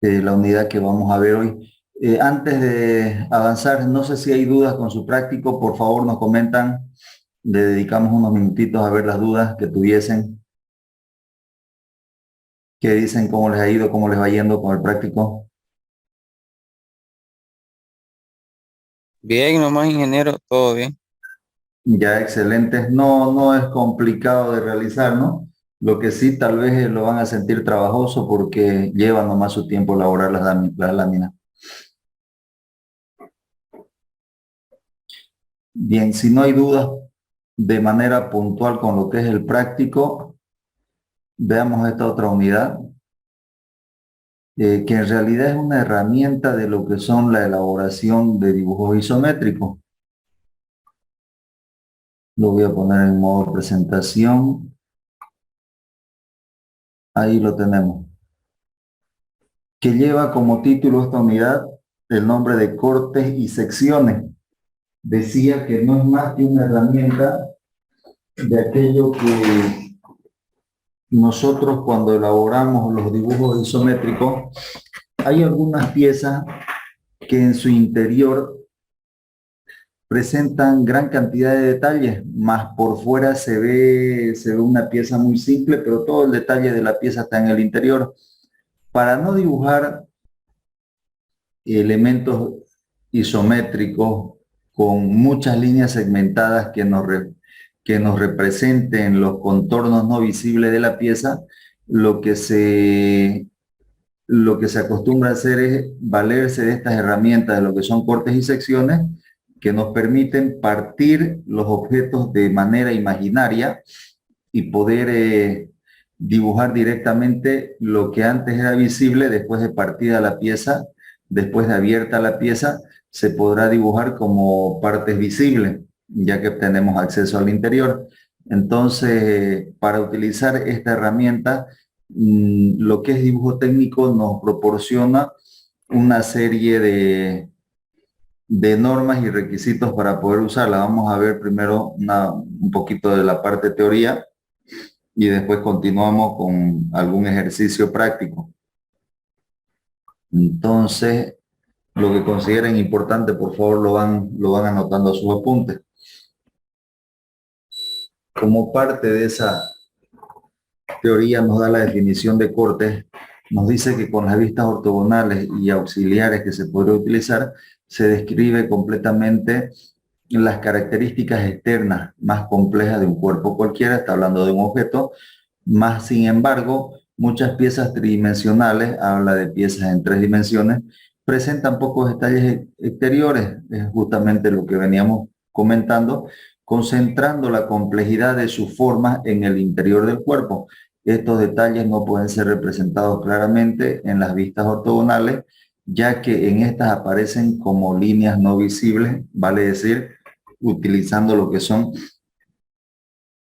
la unidad que vamos a ver hoy. Antes de avanzar, no sé si hay dudas con su práctico, por favor nos comentan, le dedicamos unos minutitos a ver las dudas que tuviesen, qué dicen, cómo les ha ido, cómo les va yendo con el práctico. Bien, nomás ingeniero, todo bien. Ya excelentes, no, no es complicado de realizar, ¿no? Lo que sí tal vez lo van a sentir trabajoso porque lleva nomás su tiempo elaborar las láminas. Bien, si no hay dudas de manera puntual con lo que es el práctico, veamos esta otra unidad, que en realidad es una herramienta de lo que son la elaboración de dibujos isométricos. Lo voy a poner en modo presentación. Ahí lo tenemos. Que lleva como título esta unidad el nombre de cortes y secciones. Decía que no es más que una herramienta de aquello que nosotros cuando elaboramos los dibujos isométricos, hay algunas piezas que en su interior presentan gran cantidad de detalles, más por fuera se ve una pieza muy simple, pero todo el detalle de la pieza está en el interior. Para no dibujar elementos isométricos con muchas líneas segmentadas que nos representen los contornos no visibles de la pieza, lo que se, lo que se acostumbra a hacer es valerse de estas herramientas, de lo que son cortes y secciones, que nos permiten partir los objetos de manera imaginaria y poder dibujar directamente lo que antes era visible después de partida la pieza, después de abierta la pieza, se podrá dibujar como partes visibles, ya que tenemos acceso al interior. Entonces, para utilizar esta herramienta, lo que es dibujo técnico nos proporciona una serie de normas y requisitos para poder usarla. Vamos a ver primero un poquito de la parte teoría y después continuamos con algún ejercicio práctico. Entonces, lo que consideren importante, por favor, lo van anotando a sus apuntes. Como parte de esa teoría nos da la definición de cortes, nos dice que con las vistas ortogonales y auxiliares que se podría utilizar, se describe completamente las características externas más complejas de un cuerpo cualquiera, está hablando de un objeto, más sin embargo, muchas piezas tridimensionales, habla de piezas en 3 dimensiones, presentan pocos detalles exteriores, es justamente lo que veníamos comentando, concentrando la complejidad de sus formas en el interior del cuerpo. Estos detalles no pueden ser representados claramente en las vistas ortogonales, ya que en estas aparecen como líneas no visibles, vale decir, utilizando lo que son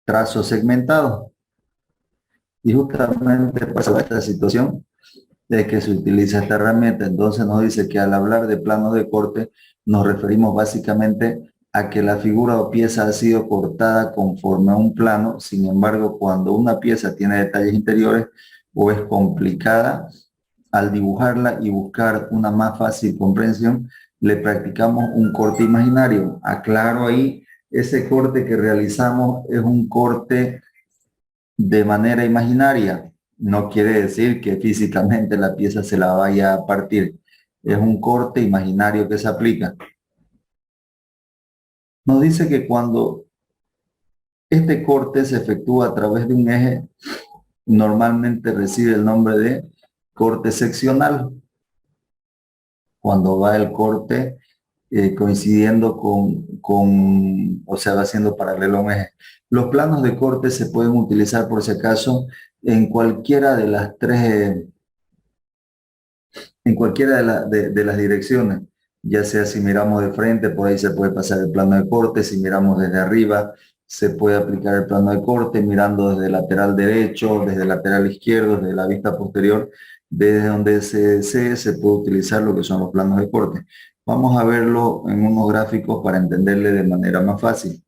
trazos segmentados. Y justamente pasa esta situación de que se utiliza esta herramienta. Entonces nos dice que al hablar de planos de corte, nos referimos básicamente a que la figura o pieza ha sido cortada conforme a un plano. Sin embargo, cuando una pieza tiene detalles interiores o es complicada, al dibujarla y buscar una más fácil comprensión, le practicamos un corte imaginario. Aclaro ahí, ese corte que realizamos es un corte de manera imaginaria. No quiere decir que físicamente la pieza se la vaya a partir. Es un corte imaginario que se aplica. Nos dice que cuando este corte se efectúa a través de un eje, normalmente recibe el nombre de corte seccional. Cuando va el corte coincidiendo o sea, va siendo paralelo a un eje. Los planos de corte se pueden utilizar por si acaso en cualquiera de las tres en cualquiera de las direcciones, ya sea si miramos de frente, por ahí se puede pasar el plano de corte, si miramos desde arriba, se puede aplicar el plano de corte, mirando desde el lateral derecho, desde el lateral izquierdo, desde la vista posterior, desde donde se desee, se puede utilizar lo que son los planos de corte. Vamos a verlo en unos gráficos para entenderle de manera más fácil.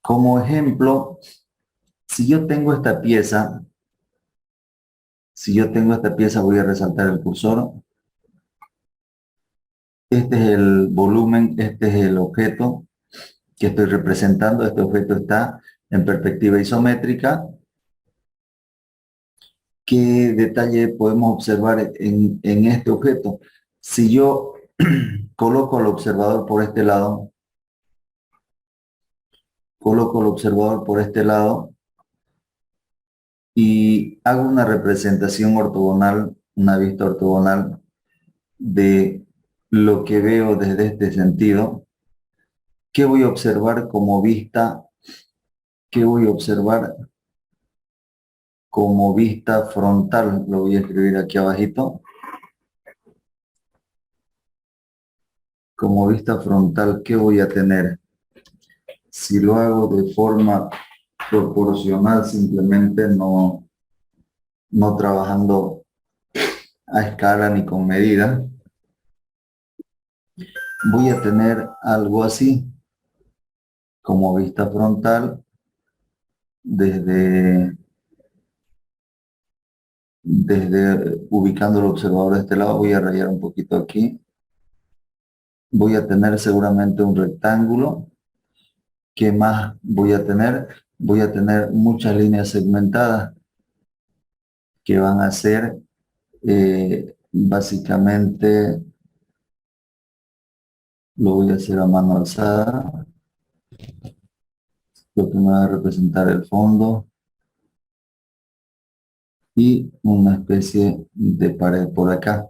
Como ejemplo, Si yo tengo esta pieza, voy a resaltar el cursor. Este es el volumen, este es el objeto que estoy representando. Este objeto está en perspectiva isométrica. ¿Qué detalle podemos observar en este objeto? Si yo coloco al observador por este lado, y hago una representación ortogonal, una vista ortogonal de lo que veo desde este sentido, ¿qué voy a observar como vista? ¿Qué voy a observar como vista frontal? Lo voy a escribir aquí abajito. Como vista frontal, ¿qué voy a tener? Si lo hago de forma proporcional, simplemente no trabajando a escala ni con medida, voy a tener algo así, como vista frontal, desde ubicando el observador de este lado. Voy a rayar un poquito aquí. Voy a tener seguramente un rectángulo. ¿Qué más voy a tener? Voy a tener muchas líneas segmentadas que van a ser básicamente, lo voy a hacer a mano alzada, lo que me va a representar el fondo y una especie de pared por acá.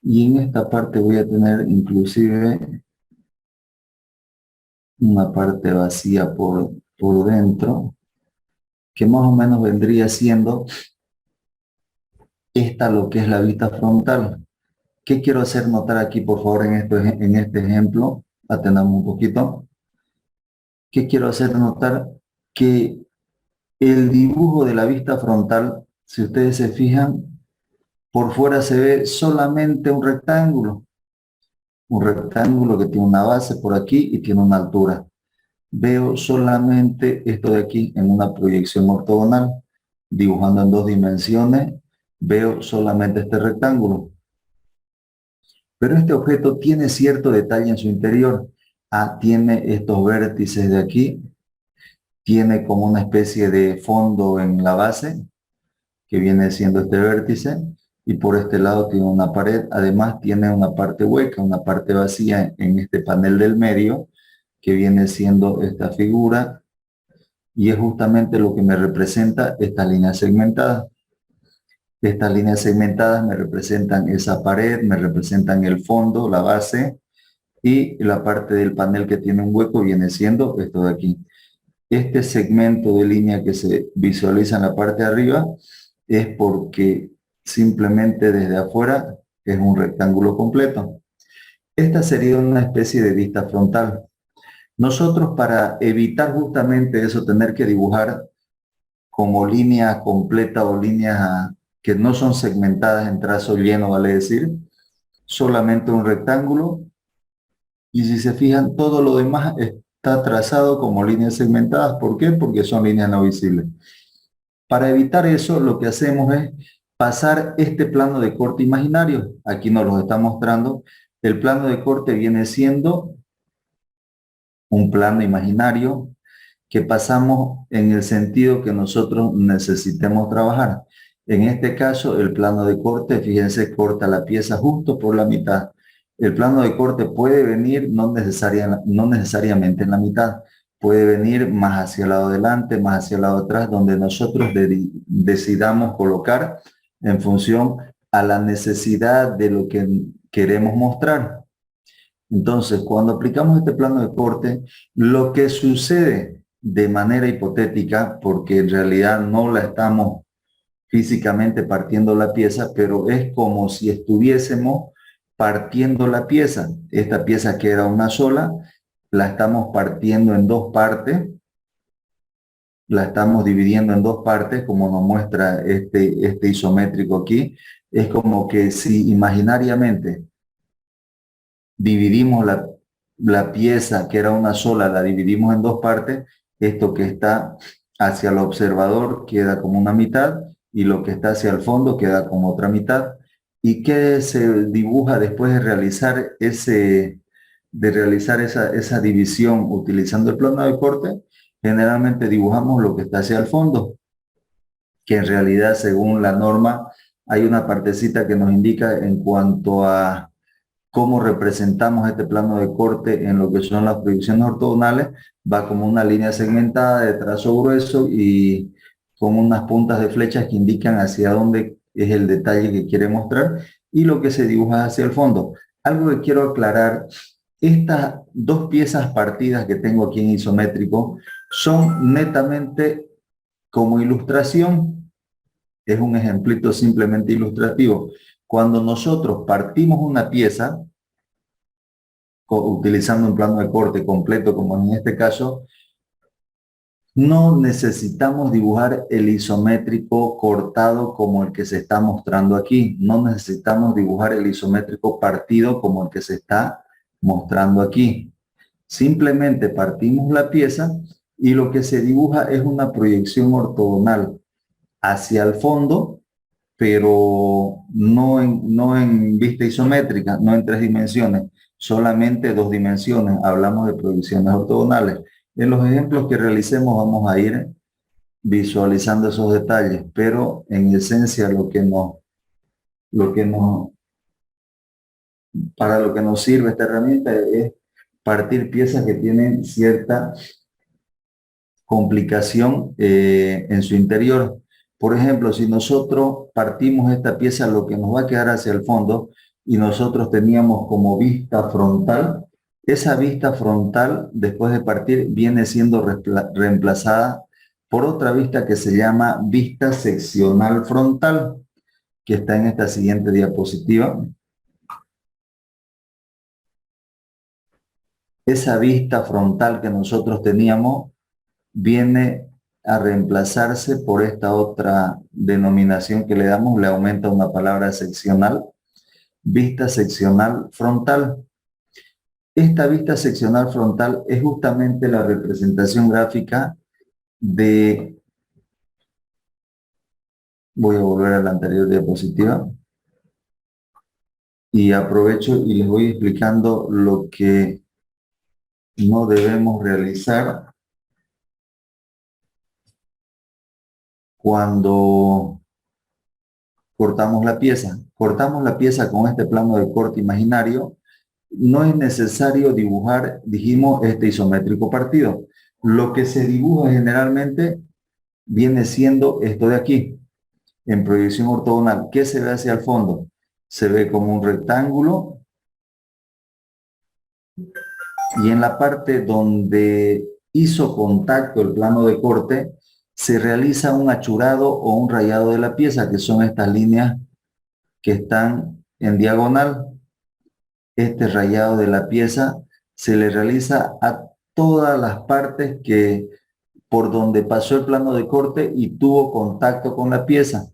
Y en esta parte voy a tener inclusive una parte vacía por dentro, que más o menos vendría siendo esta lo que es la vista frontal. ¿Qué quiero hacer notar aquí, por favor, en este ejemplo? Atendamos un poquito. ¿Qué quiero hacer notar? Que el dibujo de la vista frontal, si ustedes se fijan, por fuera se ve solamente un rectángulo. Un rectángulo que tiene una base por aquí y tiene una altura. Veo solamente esto de aquí en una proyección ortogonal, dibujando en 2 dimensiones, veo solamente este rectángulo. Pero este objeto tiene cierto detalle en su interior. Tiene estos vértices de aquí, tiene como una especie de fondo en la base, que viene siendo este vértice, y por este lado tiene una pared. Además tiene una parte hueca, una parte vacía en este panel del medio, que viene siendo esta figura, y es justamente lo que me representa estas líneas segmentadas. Estas líneas segmentadas me representan esa pared, me representan el fondo, la base, y la parte del panel que tiene un hueco viene siendo esto de aquí. Este segmento de línea que se visualiza en la parte de arriba es porque simplemente desde afuera es un rectángulo completo. Esta sería una especie de vista frontal. Nosotros, para evitar justamente eso, tener que dibujar como línea completa o líneas que no son segmentadas en trazo lleno, vale decir, solamente un rectángulo, y si se fijan, todo lo demás está trazado como líneas segmentadas. ¿Por qué? Porque son líneas no visibles. Para evitar eso, lo que hacemos es pasar este plano de corte imaginario. Aquí nos lo está mostrando. El plano de corte viene siendo un plano imaginario que pasamos en el sentido que nosotros necesitemos trabajar. En este caso, el plano de corte, fíjense, corta la pieza justo por la mitad. El plano de corte puede venir no necesariamente en la mitad, puede venir más hacia el lado delante, más hacia el lado atrás, donde nosotros decidamos colocar en función a la necesidad de lo que queremos mostrar. Entonces, cuando aplicamos este plano de corte, lo que sucede de manera hipotética, porque en realidad no la estamos físicamente partiendo la pieza, pero es como si estuviésemos partiendo la pieza. Esta pieza, que era una sola, la estamos partiendo en 2 partes, la estamos dividiendo en 2 partes, como nos muestra este isométrico aquí. Es como que si imaginariamente dividimos la pieza, que era una sola, la dividimos en 2 partes. Esto que está hacia el observador queda como una mitad y lo que está hacia el fondo queda como otra mitad. ¿Y qué se dibuja después de realizar esa división utilizando el plano de corte? Generalmente dibujamos lo que está hacia el fondo, que en realidad según la norma hay una partecita que nos indica en cuanto a cómo representamos este plano de corte en lo que son las proyecciones ortogonales. Va como una línea segmentada de trazo grueso y con unas puntas de flechas que indican hacia dónde es el detalle que quiere mostrar y lo que se dibuja hacia el fondo. Algo que quiero aclarar, estas dos piezas partidas que tengo aquí en isométrico son netamente como ilustración. Es un ejemplito simplemente ilustrativo. Cuando nosotros partimos una pieza, utilizando un plano de corte completo, como en este caso, no necesitamos dibujar el isométrico cortado como el que se está mostrando aquí. No necesitamos dibujar el isométrico partido como el que se está mostrando aquí. Simplemente partimos la pieza y lo que se dibuja es una proyección ortogonal hacia el fondo, pero no en vista isométrica, no en 3 dimensiones, solamente 2 dimensiones. Hablamos de proyecciones ortogonales. En los ejemplos que realicemos vamos a ir visualizando esos detalles, pero en esencia lo que nos, para lo que nos sirve esta herramienta es partir piezas que tienen cierta complicación en su interior. Por ejemplo, si nosotros partimos esta pieza, lo que nos va a quedar hacia el fondo y nosotros teníamos como vista frontal, esa vista frontal después de partir viene siendo reemplazada por otra vista que se llama vista seccional frontal, que está en esta siguiente diapositiva. Esa vista frontal que nosotros teníamos viene a reemplazarse por esta otra denominación que le damos, le aumenta una palabra seccional, vista seccional frontal. Esta vista seccional frontal es justamente la representación gráfica de, voy a volver a la anterior diapositiva, y aprovecho y les voy explicando lo que no debemos realizar cuando cortamos la pieza. Cortamos la pieza con este plano de corte imaginario. No es necesario dibujar, dijimos, este isométrico partido. Lo que se dibuja generalmente viene siendo esto de aquí, en proyección ortogonal. ¿Qué se ve hacia el fondo? Se ve como un rectángulo y en la parte donde hizo contacto el plano de corte, se realiza un achurado o un rayado de la pieza, que son estas líneas que están en diagonal. Este rayado de la pieza se le realiza a todas las partes que por donde pasó el plano de corte y tuvo contacto con la pieza.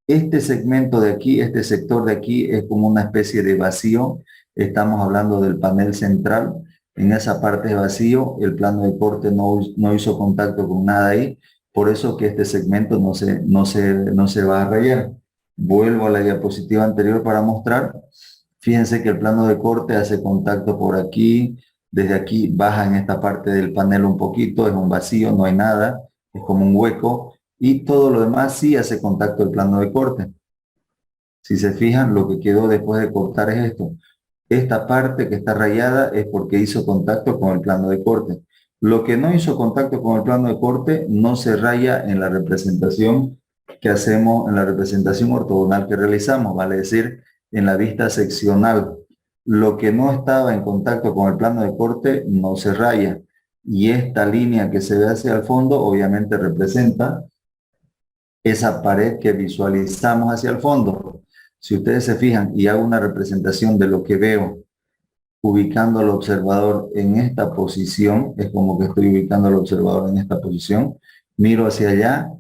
Este segmento de aquí, este sector de aquí es como una especie de vacío. Estamos hablando del panel central. En esa parte de vacío, el plano de corte no hizo contacto con nada ahí. Por eso que este segmento no se va a rayar. Vuelvo a la diapositiva anterior para mostrar. Fíjense que el plano de corte hace contacto por aquí. Desde aquí baja en esta parte del panel un poquito. Es un vacío, no hay nada. Es como un hueco. Y todo lo demás sí hace contacto el plano de corte. Si se fijan, lo que quedó después de cortar es esto. Esta parte que está rayada es porque hizo contacto con el plano de corte. Lo que no hizo contacto con el plano de corte no se raya en la representación que hacemos, en la representación ortogonal que realizamos, vale decir, en la vista seccional. Lo que no estaba en contacto con el plano de corte no se raya. Y esta línea que se ve hacia el fondo obviamente representa esa pared que visualizamos hacia el fondo. Si ustedes se fijan y hago una representación de lo que veo ubicando al observador en esta posición, es como que estoy ubicando al observador en esta posición, miro hacia allá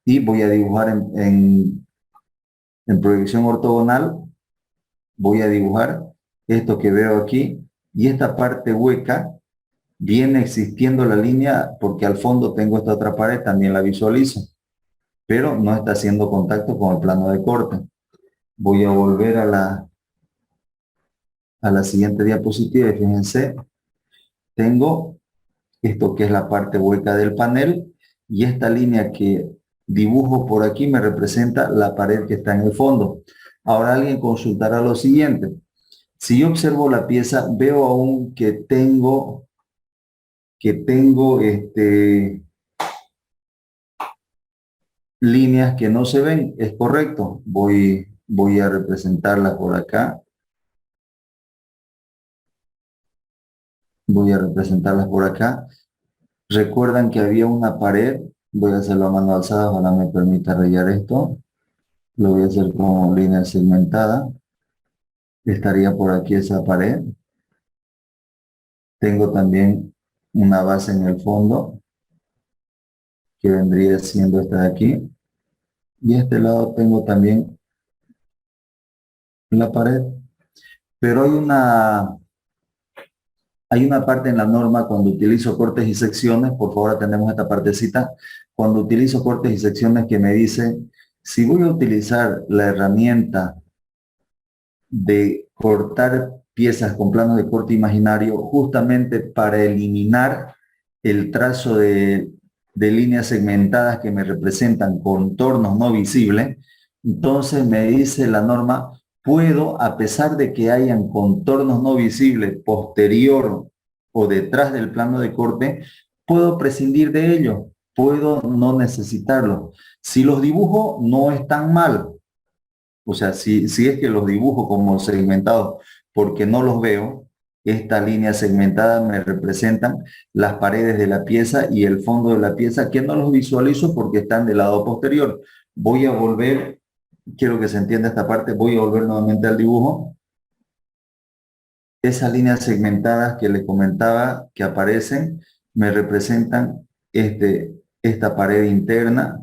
y voy a dibujar en proyección ortogonal, voy a dibujar esto que veo aquí y esta parte hueca viene existiendo la línea porque al fondo tengo esta otra pared, también la visualizo, pero no está haciendo contacto con el plano de corte. Voy a volver a la siguiente diapositiva y fíjense, tengo esto que es la parte hueca del panel y esta línea que dibujo por aquí me representa la pared que está en el fondo. Ahora alguien consultará lo siguiente. Si yo observo la pieza, veo aún que tengo líneas que no se ven. ¿Es correcto? Voy a representarla por acá. Voy a representarlas por acá. Recuerdan que había una pared. Voy a hacerlo a mano alzada, ojalá me permita rayar esto. Lo voy a hacer como línea segmentada. Estaría por aquí esa pared. Tengo también una base en el fondo, que vendría siendo esta de aquí. Y este lado tengo también la pared. Pero hay una parte en la norma cuando utilizo cortes y secciones, por favor atendemos esta partecita, cuando utilizo cortes y secciones que me dice, si voy a utilizar la herramienta de cortar piezas con planos de corte imaginario, justamente para eliminar el trazo de líneas segmentadas que me representan contornos no visibles, entonces me dice la norma, puedo, a pesar de que hayan contornos no visibles posterior o detrás del plano de corte, puedo prescindir de ello, puedo no necesitarlo. Si los dibujo, no están mal. O sea, si es que los dibujo como segmentados porque no los veo, esta línea segmentada me representan las paredes de la pieza y el fondo de la pieza que no los visualizo porque están del lado posterior. Voy a volver, quiero que se entienda esta parte, voy a volver nuevamente al dibujo. Esas líneas segmentadas que les comentaba que aparecen me representan esta pared interna.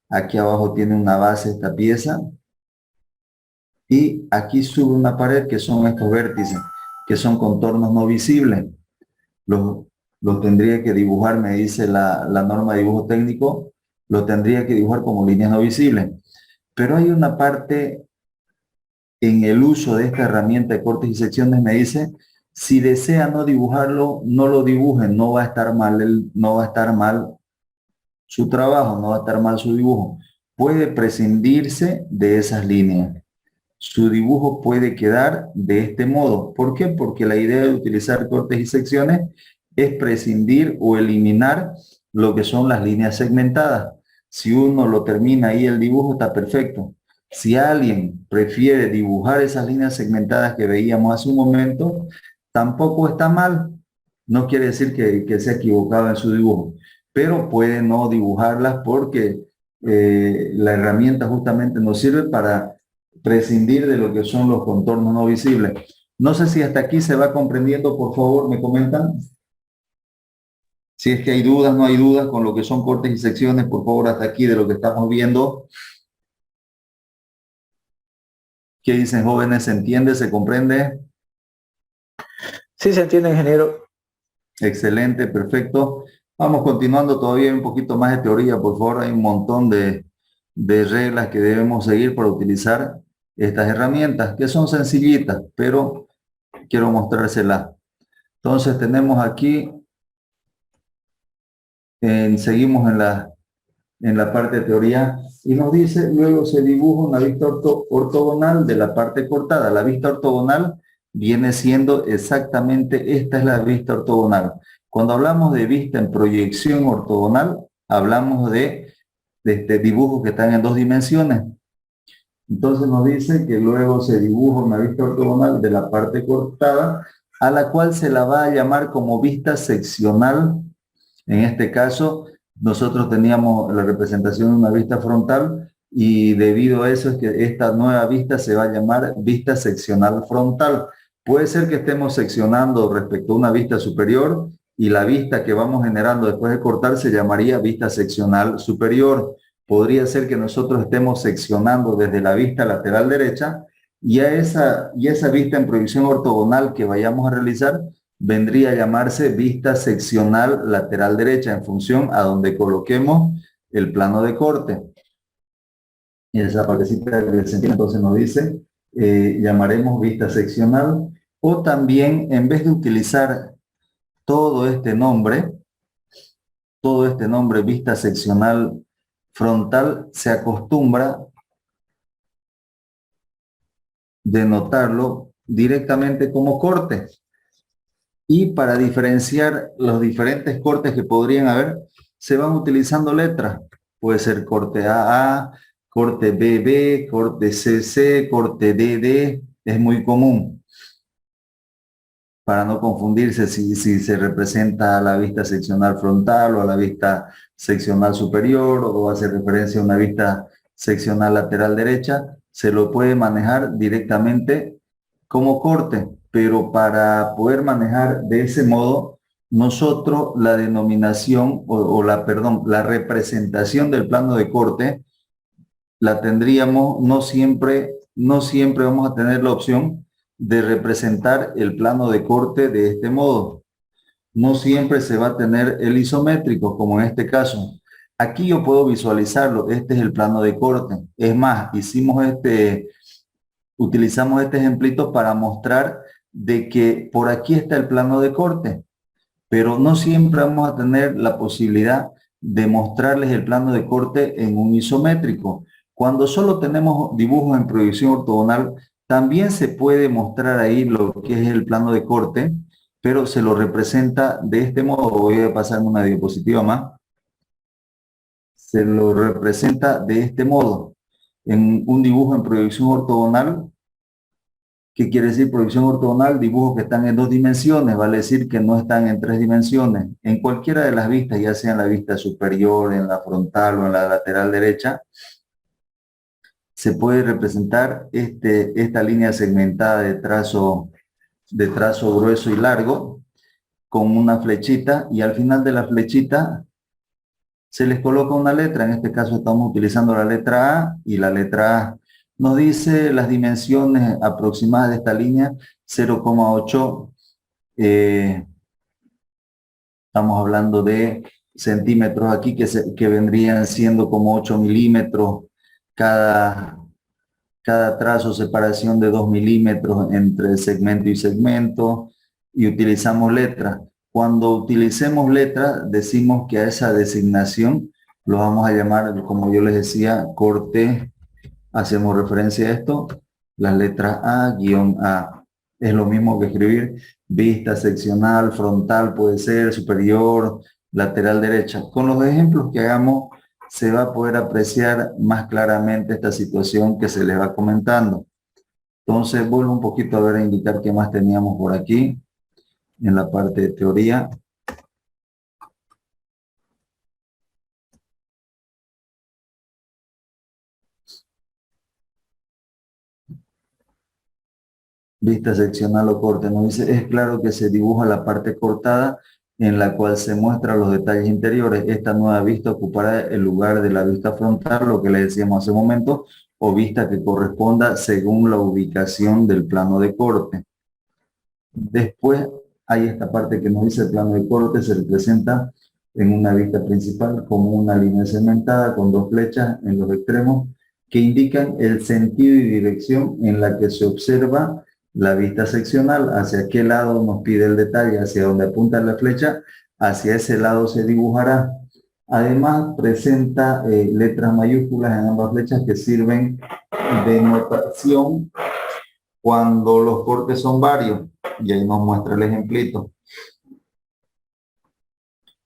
Aquí abajo tiene una base esta pieza. Y aquí sube una pared que son estos vértices, que son contornos no visibles. Los tendría que dibujar, me dice la norma de dibujo técnico, lo tendría que dibujar como líneas no visibles. Pero hay una parte en el uso de esta herramienta de cortes y secciones, me dice, si desea no dibujarlo, no lo dibujen, no va a estar mal, no va a estar mal su trabajo, no va a estar mal su dibujo. Puede prescindirse de esas líneas. Su dibujo puede quedar de este modo. ¿Por qué? Porque la idea de utilizar cortes y secciones es prescindir o eliminar lo que son las líneas segmentadas. Si uno lo termina ahí el dibujo está perfecto. Si alguien prefiere dibujar esas líneas segmentadas que veíamos hace un momento, tampoco está mal. No quiere decir que se ha equivocado en su dibujo, pero puede no dibujarlas porque la herramienta justamente nos sirve para prescindir de lo que son los contornos no visibles. No sé si hasta aquí se va comprendiendo, por favor, me comentan. Si es que hay dudas, no hay dudas con lo que son cortes y secciones, por favor, hasta aquí de lo que estamos viendo. ¿Qué dicen jóvenes? ¿Se entiende? ¿Se comprende? Sí, se entiende, ingeniero. Excelente, perfecto. Vamos continuando todavía un poquito más de teoría, por favor. Hay un montón de reglas que debemos seguir para utilizar estas herramientas, que son sencillitas, pero quiero mostrárselas. Entonces tenemos aquí, seguimos en la parte de teoría, y nos dice, luego se dibuja una vista ortogonal de la parte cortada. La vista ortogonal viene siendo exactamente, esta es la vista ortogonal. Cuando hablamos de vista en proyección ortogonal, hablamos de dibujos que están en dos dimensiones. Entonces nos dice que luego se dibuja una vista ortogonal de la parte cortada, a la cual se la va a llamar como vista seccional. En este caso, nosotros teníamos la representación de una vista frontal y debido a eso es que esta nueva vista se va a llamar vista seccional frontal. Puede ser que estemos seccionando respecto a una vista superior y la vista que vamos generando después de cortar se llamaría vista seccional superior. Podría ser que nosotros estemos seccionando desde la vista lateral derecha y a esa vista en proyección ortogonal que vayamos a realizar vendría a llamarse vista seccional lateral derecha en función a donde coloquemos el plano de corte. Y esa partecita del centímetro entonces nos dice, llamaremos vista seccional, o también en vez de utilizar todo este nombre vista seccional frontal, se acostumbra denotarlo directamente como corte. Y para diferenciar los diferentes cortes que podrían haber, se van utilizando letras. Puede ser corte AA, corte BB, corte CC, corte DD, es muy común. Para no confundirse si se representa a la vista seccional frontal o a la vista seccional superior o hace referencia a una vista seccional lateral derecha, se lo puede manejar directamente como corte, pero para poder manejar de ese modo, nosotros la denominación la representación del plano de corte la tendríamos, no siempre vamos a tener la opción de representar el plano de corte de este modo. No siempre se va a tener el isométrico, como en este caso. Aquí yo puedo visualizarlo, este es el plano de corte. Es más, utilizamos este ejemplito para mostrar de que por aquí está el plano de corte, pero no siempre vamos a tener la posibilidad de mostrarles el plano de corte en un isométrico. Cuando solo tenemos dibujos en proyección ortogonal, también se puede mostrar ahí lo que es el plano de corte, pero se lo representa de este modo. Voy a pasar una diapositiva más. Se lo representa de este modo. En un dibujo en proyección ortogonal, ¿qué quiere decir proyección ortogonal? Dibujos que están en 2 dimensiones, vale decir que no están en 3 dimensiones. En cualquiera de las vistas, ya sea en la vista superior, en la frontal o en la lateral derecha, se puede representar esta línea segmentada de trazo grueso y largo con una flechita, y al final de la flechita se les coloca una letra. En este caso estamos utilizando la letra A, y la letra A nos dice las dimensiones aproximadas de esta línea, 0,8. Estamos hablando de centímetros aquí que vendrían siendo como 8 milímetros cada trazo, separación de 2 milímetros entre segmento y segmento, y utilizamos letras. Cuando utilicemos letras, decimos que a esa designación lo vamos a llamar, como yo les decía, corte. Hacemos referencia a esto, las letras A-A. Es lo mismo que escribir vista seccional, frontal, puede ser superior, lateral derecha. Con los ejemplos que hagamos, se va a poder apreciar más claramente esta situación que se les va comentando. Entonces, vuelvo un poquito a ver, a indicar qué más teníamos por aquí en la parte de teoría. Vista seccional o corte, nos dice, es claro que se dibuja la parte cortada en la cual se muestran los detalles interiores. Esta nueva vista ocupará el lugar de la vista frontal, lo que le decíamos hace un momento, o vista que corresponda según la ubicación del plano de corte. Después hay esta parte que nos dice el plano de corte se representa en una vista principal como una línea segmentada con 2 flechas en los extremos que indican el sentido y dirección en la que se observa la vista seccional, hacia qué lado nos pide el detalle, hacia donde apunta la flecha, hacia ese lado se dibujará. Además, presenta letras mayúsculas en ambas flechas que sirven de notación cuando los cortes son varios. Y ahí nos muestra el ejemplito.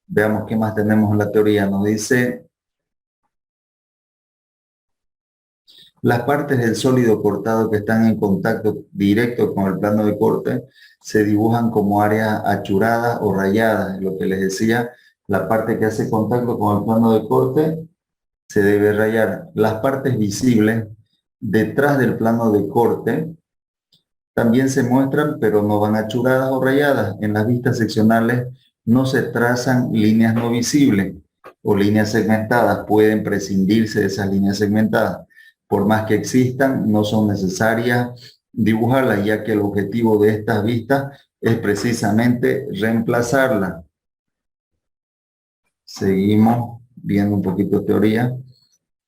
Veamos qué más tenemos en la teoría. Nos dice, las partes del sólido cortado que están en contacto directo con el plano de corte se dibujan como áreas achuradas o rayadas. Lo que les decía, la parte que hace contacto con el plano de corte se debe rayar. Las partes visibles detrás del plano de corte también se muestran, pero no van achuradas o rayadas. En las vistas seccionales no se trazan líneas no visibles o líneas segmentadas. Pueden prescindirse de esas líneas segmentadas. Por más que existan, no son necesarias dibujarlas, ya que el objetivo de estas vistas es precisamente reemplazarla. Seguimos viendo un poquito de teoría.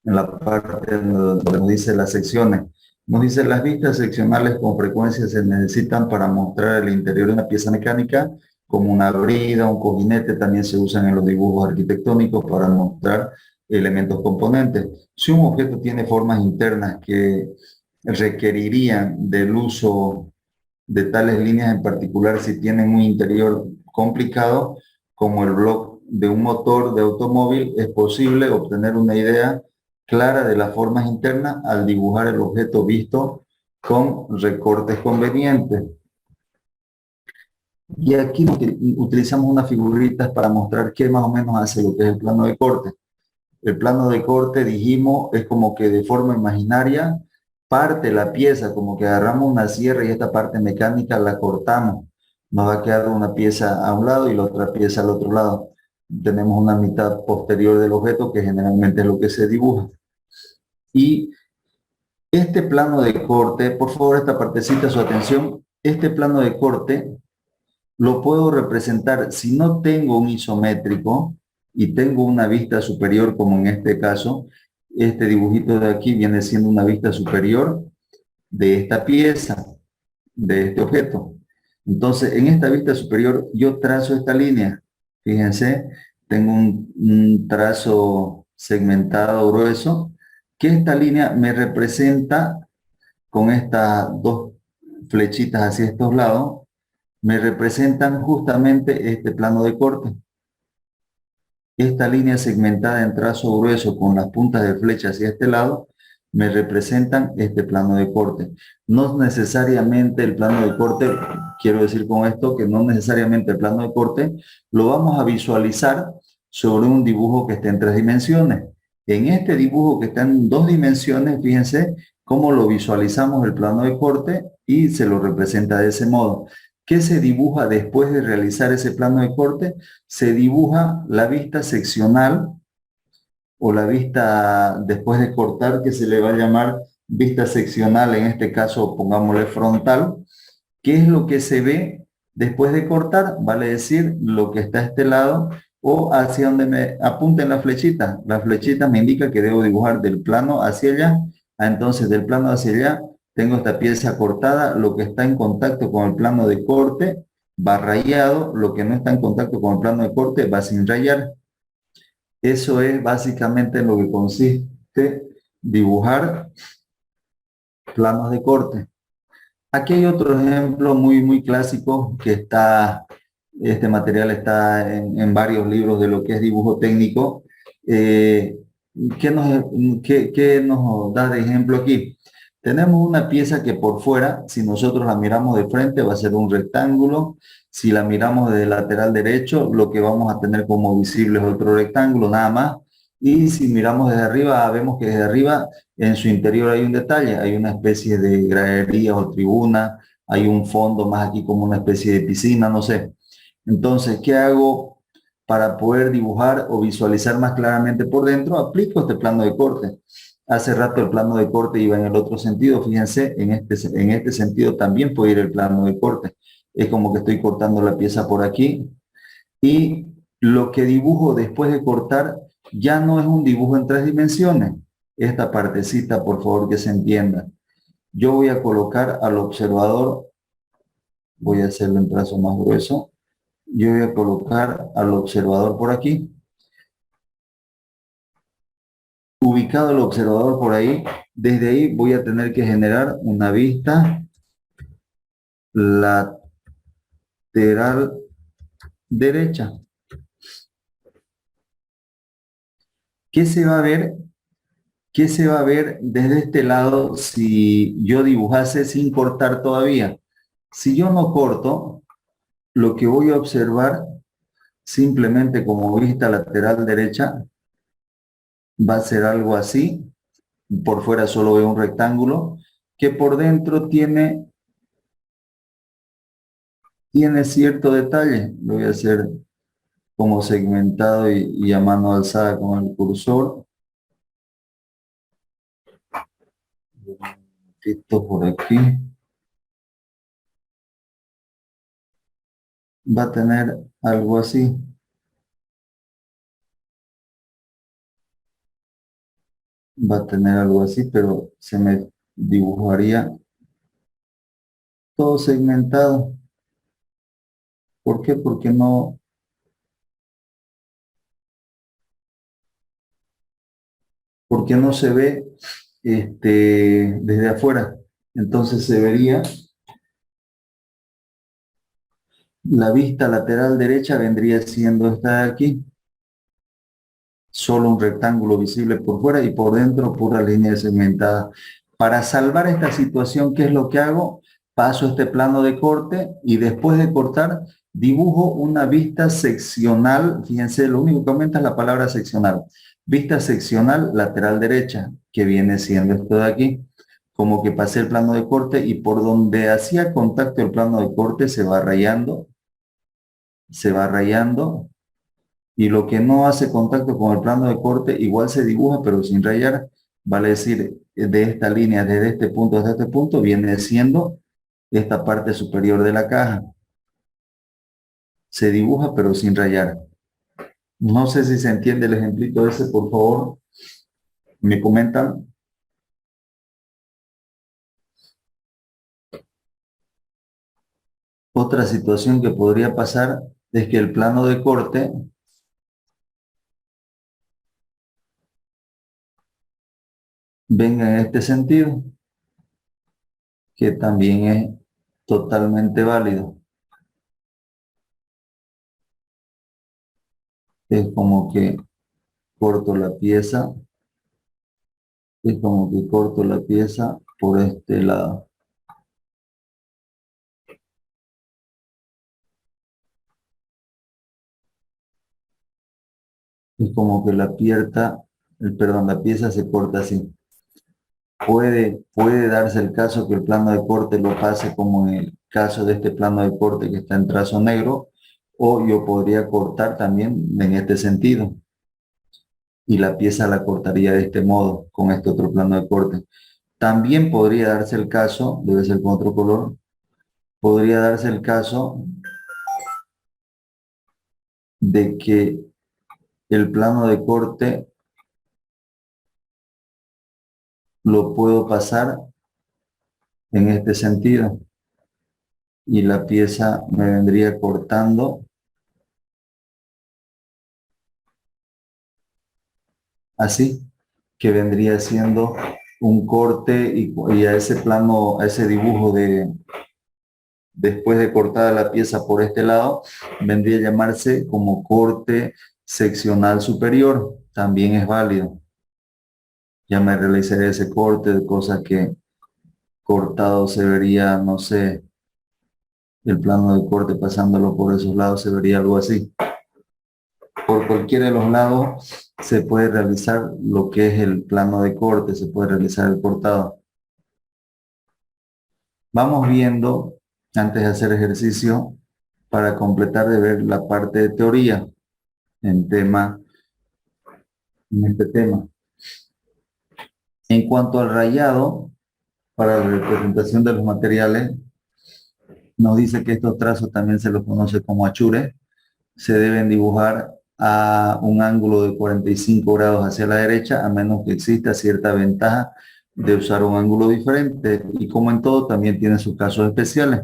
En la parte donde nos dice las secciones. Nos dice las vistas seccionales con frecuencia se necesitan para mostrar el interior de una pieza mecánica, como una brida, un cojinete, también se usan en los dibujos arquitectónicos para mostrar elementos componentes. Si un objeto tiene formas internas que requerirían del uso de tales líneas en particular si tienen un interior complicado, como el bloque de un motor de automóvil, es posible obtener una idea clara de las formas internas al dibujar el objeto visto con recortes convenientes. Y aquí utilizamos unas figuritas para mostrar qué más o menos hace lo que es el plano de corte. El plano de corte, dijimos, es como que de forma imaginaria parte la pieza, como que agarramos una sierra y esta parte mecánica la cortamos. Nos va a quedar una pieza a un lado y la otra pieza al otro lado. Tenemos una mitad posterior del objeto que generalmente es lo que se dibuja. Y este plano de corte, por favor, esta partecita, su atención, este plano de corte lo puedo representar si no tengo un isométrico y tengo una vista superior, como en este caso, este dibujito de aquí viene siendo una vista superior de esta pieza, de este objeto. Entonces, en esta vista superior yo trazo esta línea. Fíjense, tengo un trazo segmentado grueso, que esta línea me representa con estas dos flechitas hacia estos lados, me representan justamente este plano de corte. Esta línea segmentada en trazo grueso con las puntas de flecha hacia este lado me representan este plano de corte. No necesariamente el plano de corte, quiero decir con esto que no necesariamente el plano de corte lo vamos a visualizar sobre un dibujo que esté en 3 dimensiones. En este dibujo que está en 2 dimensiones, fíjense cómo lo visualizamos el plano de corte y se lo representa de ese modo. ¿Qué se dibuja después de realizar ese plano de corte? Se dibuja la vista seccional o la vista después de cortar, que se le va a llamar vista seccional, en este caso pongámosle frontal. ¿Qué es lo que se ve después de cortar? Vale decir lo que está a este lado o hacia donde me apunten la flechita. La flechita me indica que debo dibujar del plano hacia allá. Entonces del plano hacia allá tengo esta pieza cortada. Lo que está en contacto con el plano de corte va rayado. Lo que no está en contacto con el plano de corte va sin rayar. Eso es básicamente en lo que consiste dibujar planos de corte. Aquí hay otro ejemplo muy clásico que está, este material está en varios libros de lo que es dibujo técnico. ¿Qué qué nos da de ejemplo aquí? Tenemos una pieza que por fuera, si nosotros la miramos de frente, va a ser un rectángulo. Si la miramos desde el lateral derecho, lo que vamos a tener como visible es otro rectángulo, nada más. Y si miramos desde arriba, vemos que desde arriba en su interior hay un detalle, hay una especie de gradería o tribuna, hay un fondo más aquí como una especie de piscina, no sé. Entonces, ¿qué hago para poder dibujar o visualizar más claramente por dentro? Aplico este plano de corte. Hace rato el plano de corte iba en el otro sentido, fíjense, en este sentido también puede ir el plano de corte. Es como que estoy cortando la pieza por aquí y lo que dibujo después de cortar ya no es un dibujo en 3 dimensiones. Esta partecita, por favor, que se entienda. Yo voy a colocar al observador, voy a hacerlo en trazo más grueso. Yo voy a colocar al observador por aquí. Ubicado el observador por ahí, desde ahí voy a tener que generar una vista lateral derecha. ¿Qué se va a ver? ¿Qué se va a ver desde este lado si yo dibujase sin cortar todavía? Si yo no corto, lo que voy a observar simplemente como vista lateral derecha va a ser algo así. Por fuera solo veo un rectángulo que por dentro tiene cierto detalle. Lo voy a hacer como segmentado y a mano alzada con el cursor. Esto por aquí. va a tener algo así. Va a tener algo así, pero se me dibujaría todo segmentado. ¿Por qué? Porque no se ve desde afuera. Entonces se vería la vista lateral derecha vendría siendo esta de aquí. Solo un rectángulo visible por fuera y por dentro pura línea segmentada. Para salvar esta situación, ¿qué es lo que hago? Paso este plano de corte y después de cortar dibujo una vista seccional. Fíjense, lo único que aumenta es la palabra seccional. Vista seccional lateral derecha, que viene siendo esto de aquí. Como que pasé el plano de corte y por donde hacía contacto el plano de corte se va rayando y lo que no hace contacto con el plano de corte igual se dibuja pero sin rayar, vale decir, de esta línea desde este punto hasta este punto viene siendo esta parte superior de la caja. Se dibuja pero sin rayar. No sé si se entiende el ejemplito ese, por favor, me comentan. Otra situación que podría pasar es que el plano de corte venga en este sentido, que también es totalmente válido. Es como que corto la pieza, es como que corto la pieza por este lado. Es como que la pieza se corta así. Puede darse el caso que el plano de corte lo pase como en el caso de este plano de corte que está en trazo negro, o yo podría cortar también en este sentido. Y la pieza la cortaría de este modo, con este otro plano de corte. También podría darse el caso, debe ser con otro color, podría darse el caso de que el plano de corte lo puedo pasar en este sentido y la pieza me vendría cortando así, que vendría siendo un corte y a ese plano, a ese dibujo de después de cortada la pieza por este lado, vendría a llamarse como corte seccional superior, también es válido. Ya me realizaré ese corte de cosas que cortado se vería, no sé, el plano de corte pasándolo por esos lados se vería algo así. Por cualquiera de los lados se puede realizar lo que es el plano de corte, se puede realizar el cortado. Vamos viendo, antes de hacer ejercicio, para completar de ver la parte de teoría en este tema. En cuanto al rayado, para la representación de los materiales, nos dice que estos trazos también se los conoce como achures. Se deben dibujar a un ángulo de 45 grados hacia la derecha, a menos que exista cierta ventaja de usar un ángulo diferente. Y como en todo, también tiene sus casos especiales.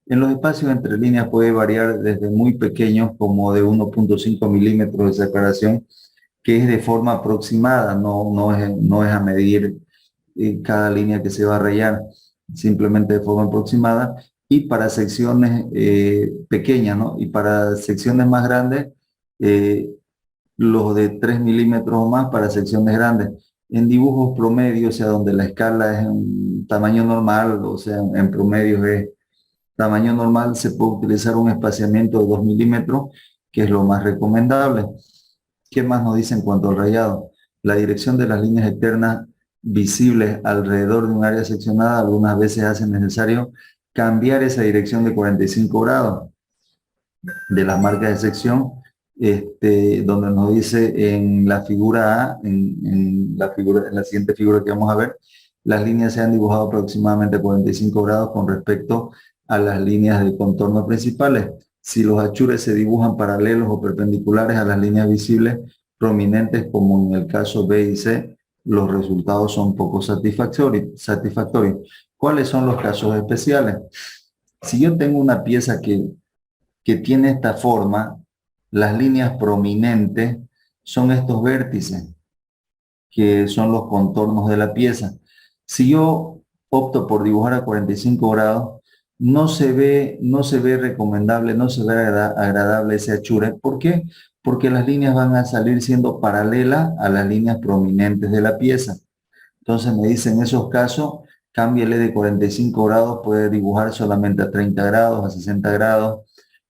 En los espacios entre líneas puede variar desde muy pequeños, como de 1.5 milímetros de separación, que es de forma aproximada, no es a medir cada línea que se va a rayar, simplemente de forma aproximada, y para secciones pequeñas, ¿no? Y para secciones más grandes, eh, los de 3 milímetros o más para secciones grandes. En dibujos promedio, o sea, donde la escala es un tamaño normal, o sea, en promedio es tamaño normal, se puede utilizar un espaciamiento de 2 milímetros, que es lo más recomendable. ¿Qué más nos dice en cuanto al rayado? La dirección de las líneas externas visibles alrededor de un área seccionada algunas veces hace necesario cambiar esa dirección de 45 grados de las marcas de sección, donde nos dice en la figura A, en la siguiente figura que vamos a ver, las líneas se han dibujado aproximadamente 45 grados con respecto a las líneas de contorno principales. si los achures se dibujan paralelos o perpendiculares a las líneas visibles prominentes, como en el caso B y C, los resultados son poco satisfactorios. ¿Cuáles son los casos especiales? Si yo tengo una pieza que tiene esta forma, las líneas prominentes son estos vértices, que son los contornos de la pieza. Si yo opto por dibujar a 45 grados, no se ve recomendable, no se ve agradable ese achure. ¿Por qué? Porque las líneas van a salir siendo paralelas a las líneas prominentes de la pieza. Entonces me dicen, en esos casos, cámbiale de 45 grados, puede dibujar solamente a 30 grados, a 60 grados,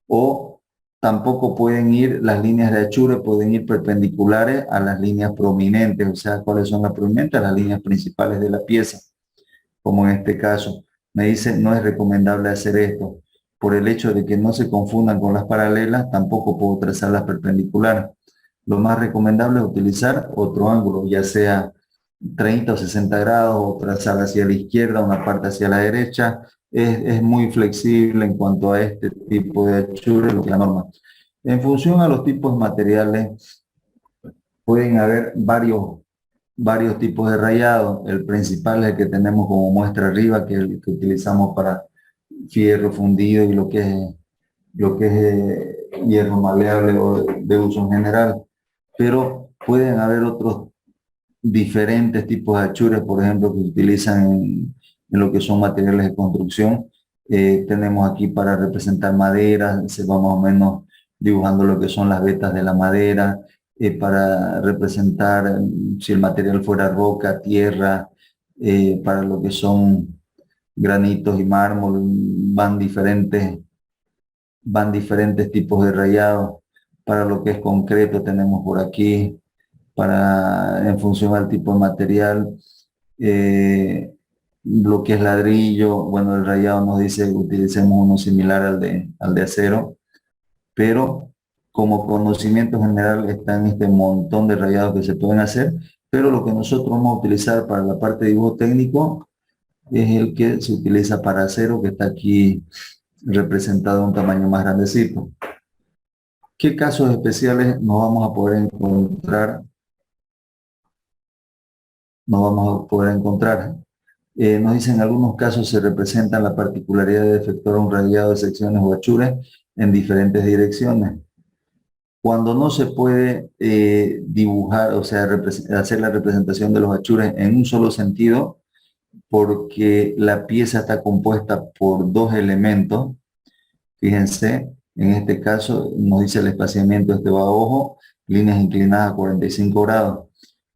o tampoco pueden ir, las líneas de achure pueden ir perpendiculares a las líneas prominentes. O sea, ¿cuáles son las prominentes? Las líneas principales de la pieza, como en este caso. Me dice, no es recomendable hacer esto. Por el hecho de que no se confundan con las paralelas, tampoco puedo trazar las perpendiculares. Lo más recomendable es utilizar otro ángulo, ya sea 30 o 60 grados, o trazar hacia la izquierda, una parte hacia la derecha. Es muy flexible en cuanto a este tipo de achure, lo que la norma. En función a los tipos de materiales, pueden haber varios tipos de rayado. El principal es el que tenemos como muestra arriba, que es el que utilizamos para fierro fundido y lo que es hierro maleable o de uso en general. Pero pueden haber otros diferentes tipos de achures, por ejemplo, que se utilizan en lo que son materiales de construcción. Tenemos aquí para representar madera, se va más o menos dibujando lo que son las vetas de la madera, para representar si el material fuera roca, tierra, para lo que son granitos y mármol, van diferentes tipos de rayado. Para lo que es concreto tenemos por aquí, en función al tipo de material, lo que es ladrillo. Bueno, el rayado nos dice que utilicemos uno similar al de acero, pero como conocimiento general están este montón de rayados que se pueden hacer, pero lo que nosotros vamos a utilizar para la parte de dibujo técnico es el que se utiliza para acero, que está aquí representado en un tamaño más grandecito. ¿Qué casos especiales nos vamos a poder encontrar? Nos dicen, en algunos casos se representan la particularidad de efectuar un rayado de secciones o achures en diferentes direcciones. Cuando no se puede dibujar, o sea, hacer la representación de los achures en un solo sentido, porque la pieza está compuesta por dos elementos. Fíjense, en este caso nos dice el espaciamiento este va a ojo, líneas inclinadas a 45 grados.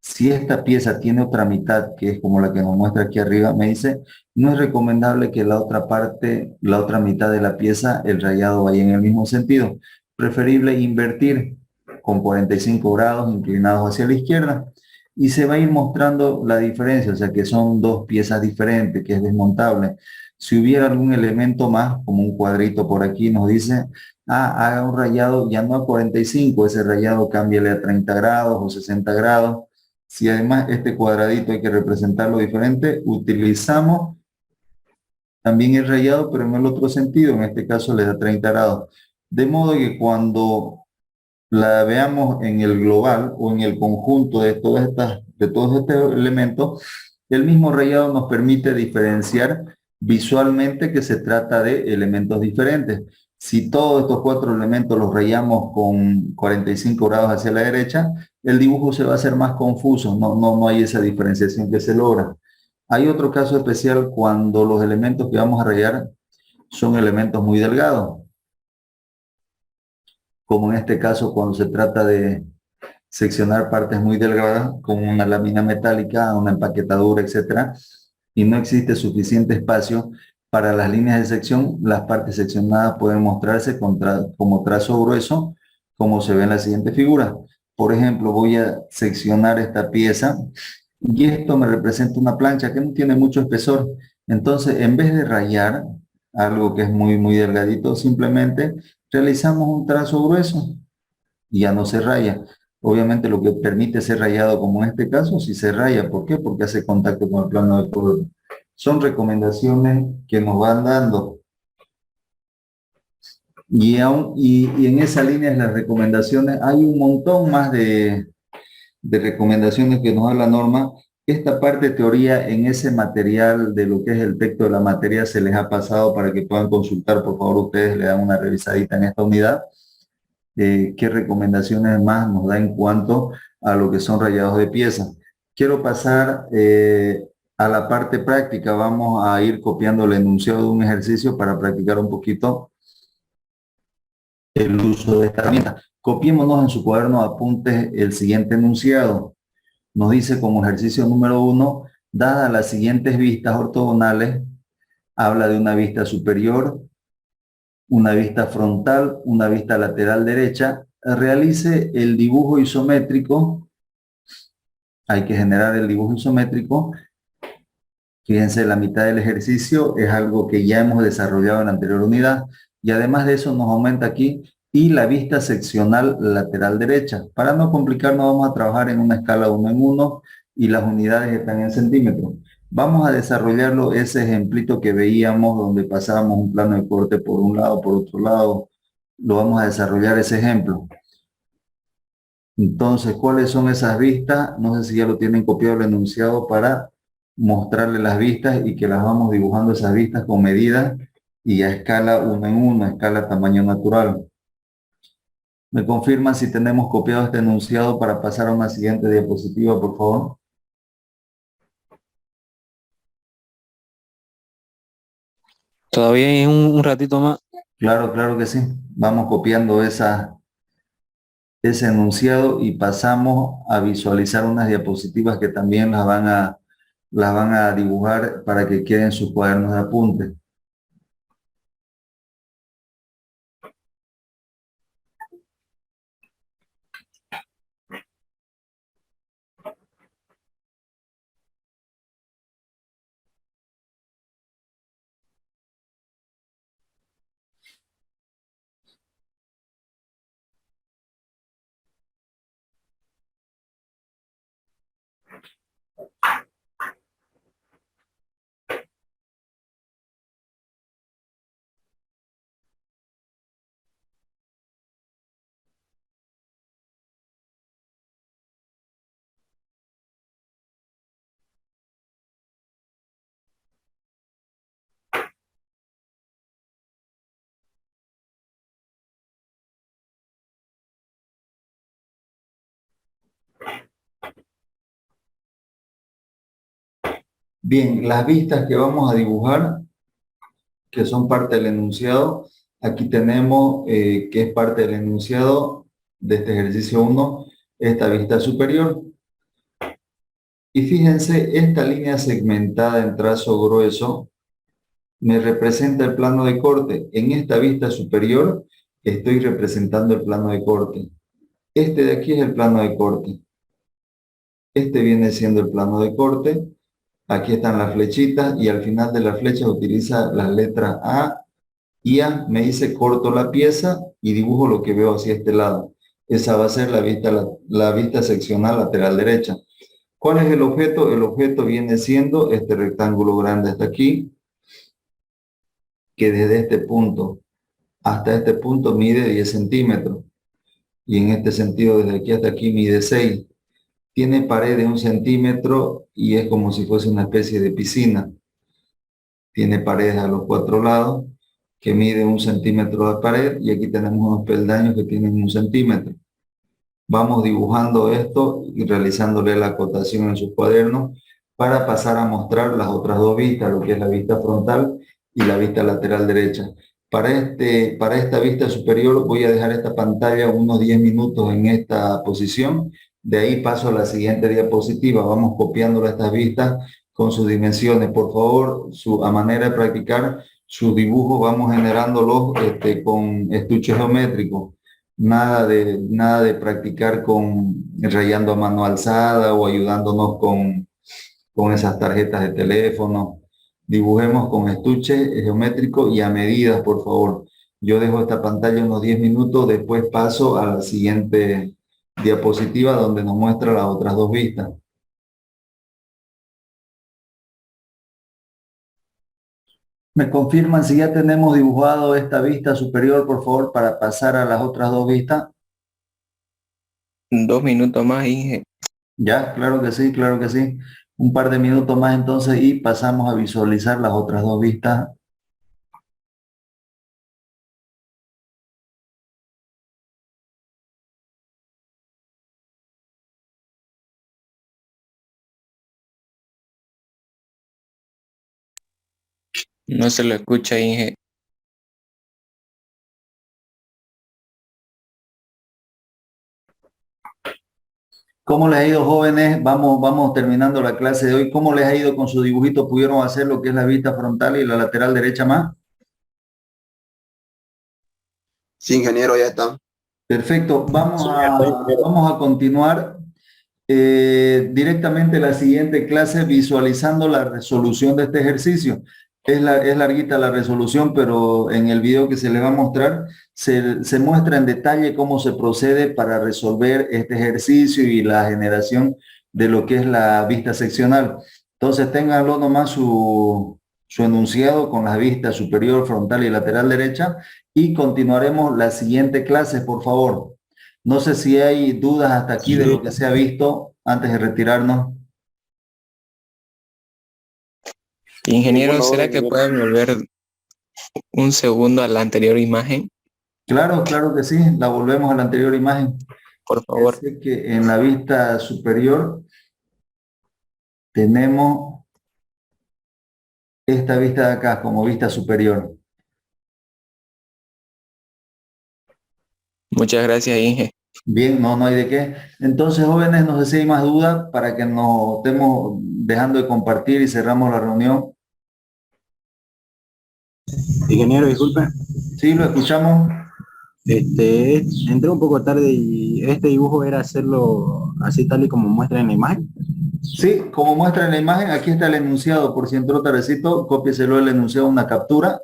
Si esta pieza tiene otra mitad, que es como la que nos muestra aquí arriba, me dice, no es recomendable que la otra parte, la otra mitad de la pieza, el rayado vaya en el mismo sentido. Preferible invertir con 45 grados inclinados hacia la izquierda, y se va a ir mostrando la diferencia, o sea que son dos piezas diferentes, que es desmontable. Si hubiera algún elemento más, como un cuadrito por aquí, nos dice, haga un rayado ya no a 45, ese rayado cámbiale a 30 grados o 60 grados. Si además este cuadradito hay que representarlo diferente, utilizamos también el rayado, pero en el otro sentido, en este caso le da 30 grados. De modo que cuando la veamos en el global o en el conjunto de todos estos elementos, el mismo rayado nos permite diferenciar visualmente que se trata de elementos diferentes. Si todos estos cuatro elementos los rayamos con 45 grados hacia la derecha, el dibujo se va a hacer más confuso, no hay esa diferenciación que se logra. Hay otro caso especial cuando los elementos que vamos a rayar son elementos muy delgados, como en este caso cuando se trata de seccionar partes muy delgadas, como una lámina metálica, una empaquetadura, etcétera, y no existe suficiente espacio para las líneas de sección. Las partes seccionadas pueden mostrarse como trazo grueso, como se ve en la siguiente figura. Por ejemplo, voy a seccionar esta pieza y esto me representa una plancha que no tiene mucho espesor. Entonces, en vez de rayar algo que es muy delgadito, simplemente realizamos un trazo grueso y ya no se raya. Obviamente lo que permite ser rayado, como en este caso, si se raya. ¿Por qué? Porque hace contacto con el plano de color. Son recomendaciones que nos van dando. Y en esa línea las recomendaciones, hay un montón más de recomendaciones que nos da la norma. Esta parte de teoría en ese material de lo que es el texto de la materia se les ha pasado para que puedan consultar, por favor, ustedes le dan una revisadita en esta unidad. ¿Qué recomendaciones más nos da en cuanto a lo que son rayados de piezas? Quiero pasar a la parte práctica. Vamos a ir copiando el enunciado de un ejercicio para practicar un poquito el uso de esta herramienta. Copiémonos en su cuaderno de apuntes el siguiente enunciado. Nos dice como ejercicio número 1, dadas las siguientes vistas ortogonales, habla de una vista superior, una vista frontal, una vista lateral derecha, realice el dibujo isométrico. Hay que generar el dibujo isométrico. Fíjense, la mitad del ejercicio es algo que ya hemos desarrollado en la anterior unidad y además de eso nos aumenta aquí y la vista seccional lateral derecha. Para no complicarnos vamos a trabajar en una escala 1 en 1 y las unidades están en centímetros. Vamos a desarrollarlo ese ejemplito que veíamos donde pasábamos un plano de corte por un lado, por otro lado. Lo vamos a desarrollar ese ejemplo. Entonces, ¿cuáles son esas vistas? No sé si ya lo tienen copiado el enunciado para mostrarle las vistas y que las vamos dibujando esas vistas con medidas y a escala 1 en 1, a escala tamaño natural. ¿Me confirman si tenemos copiado este enunciado para pasar a una siguiente diapositiva, por favor? Todavía hay un ratito más. Claro, claro que sí. Vamos copiando ese enunciado y pasamos a visualizar unas diapositivas que también las van a dibujar para que queden sus cuadernos de apuntes. Bien, las vistas que vamos a dibujar, que son parte del enunciado, aquí tenemos que es parte del enunciado de este ejercicio 1, esta vista superior. Y fíjense, esta línea segmentada en trazo grueso me representa el plano de corte. En esta vista superior estoy representando el plano de corte. Este de aquí es el plano de corte. Este viene siendo el plano de corte. Aquí están las flechitas y al final de las flechas utiliza las letras A y A. Me dice corto la pieza y dibujo lo que veo hacia este lado. Esa va a ser la vista seccional lateral derecha. ¿Cuál es el objeto? El objeto viene siendo este rectángulo grande hasta aquí, que desde este punto hasta este punto mide 10 centímetros. Y en este sentido, desde aquí hasta aquí mide 6. Tiene pared de 1 centímetro y es como si fuese una especie de piscina. Tiene paredes a los 4 lados que mide 1 centímetro de pared y aquí tenemos unos peldaños que tienen 1 centímetro. Vamos dibujando esto y realizándole la acotación en sus cuadernos para pasar a mostrar las otras dos vistas, lo que es la vista frontal y la vista lateral derecha. Para esta vista superior voy a dejar esta pantalla unos 10 minutos en esta posición. De ahí paso a la siguiente diapositiva. Vamos copiando estas vistas con sus dimensiones. Por favor, a manera de practicar sus dibujos, vamos generándolos con estuche geométrico. Nada de practicar rayando a mano alzada o ayudándonos con esas tarjetas de teléfono. Dibujemos con estuche geométrico y a medidas, por favor. Yo dejo esta pantalla unos 10 minutos, después paso a la siguiente diapositiva donde nos muestra las otras dos vistas. ¿Me confirman si ya tenemos dibujado esta vista superior, por favor, para pasar a las otras dos vistas? 2 minutos más, Inge. Ya, claro que sí, claro que sí. Un par de minutos más entonces y pasamos a visualizar las otras dos vistas. No se lo escucha, Inge. ¿Cómo les ha ido, jóvenes? Vamos terminando la clase de hoy. ¿Cómo les ha ido con su dibujito? ¿Pudieron hacer lo que es la vista frontal y la lateral derecha más? Sí, ingeniero, ya está. Perfecto. Vamos a continuar directamente la siguiente clase visualizando la resolución de este ejercicio. Es larguita la resolución, pero en el video que se les va a mostrar se muestra en detalle cómo se procede para resolver este ejercicio y la generación de lo que es la vista seccional. Entonces ténganlo nomás su enunciado con la vista superior, frontal y lateral derecha y continuaremos la siguiente clase, por favor. No sé si hay dudas hasta aquí de lo que se ha visto antes de retirarnos. Ingeniero, ¿será que pueden volver un segundo a la anterior imagen? Claro, claro que sí. La volvemos a la anterior imagen. Por favor. Fíjense que en la vista superior tenemos esta vista de acá como vista superior. Muchas gracias, Inge. Bien, no hay de qué. Entonces, jóvenes, no sé si hay más dudas para que nos estemos dejando de compartir y cerramos la reunión. Ingeniero, disculpe. Sí, lo escuchamos. Entré un poco tarde y este dibujo era hacerlo así tal y como muestra en la imagen. Sí, como muestra en la imagen, aquí está el enunciado. Por si entró tardecito, cópieselo el enunciado, una captura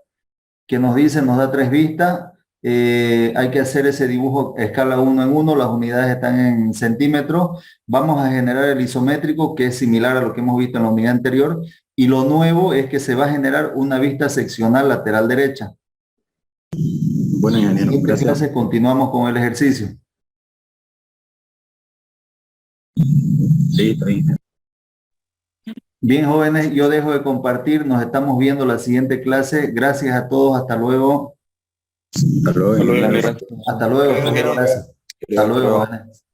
que nos dice, nos da 3 vistas. Hay que hacer ese dibujo a escala 1 en 1, las unidades están en centímetros. Vamos a generar el isométrico, que es similar a lo que hemos visto en la unidad anterior. Y lo nuevo es que se va a generar una vista seccional lateral derecha. Bueno, ingeniero, En gracias. clase continuamos con el ejercicio. Sí, está bien. Bien, jóvenes, yo dejo de compartir. Nos estamos viendo la siguiente clase. Gracias a todos. Hasta luego. Hasta luego. Hasta luego, ingeniero. ingeniero. Hasta luego. Gracias. Hasta luego, jóvenes.